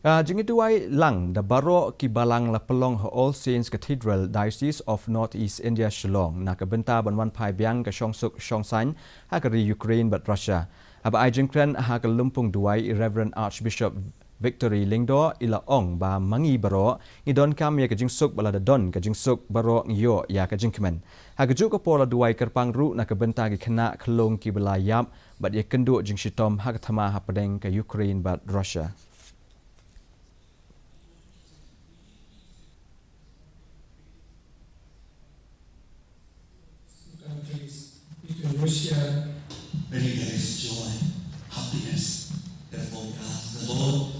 Jingduwai lang the Baroh ki Balang la Pynlong All Saints Cathedral Diocese of Northeast India Shillong na Bynta banwan pai biang ka suk san hakari Ukraine but Russia. Aba ai jingkren ha ka lumpung duai Reverend Archbishop Victory Lingdo ila ong ba mangi Baroh ngidon kam ya ka jingsuk bala da don ka jingsuk Baroh ngyo ya ka jingkmen. Ha ka juk pola duai kerpang ru na Bynta ki khana khlong ki bala yap but ye kendu jingshitom ha ka thama ha padeng ka Ukraine but Russia. Between Russia, really there is joy, happiness. Therefore we ask the Lord,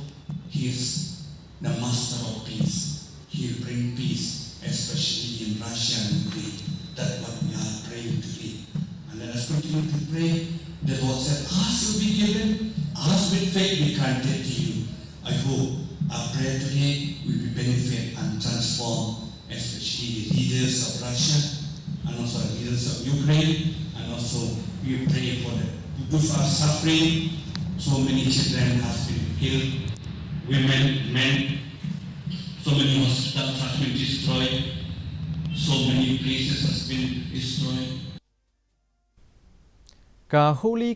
He is the master of peace. He will bring peace, especially in Russia and Ukraine. That's what we are praying today. And let us continue to pray. The Lord said, ask will be given, ask with faith we granted to you. I hope our prayer today will be benefit and transform, especially the leaders of Russia and also the leaders of Ukraine, and also we pray for the those who are suffering. So many children have been killed, women, men, so many hospitals have been destroyed, so many places has been destroyed. Ka huli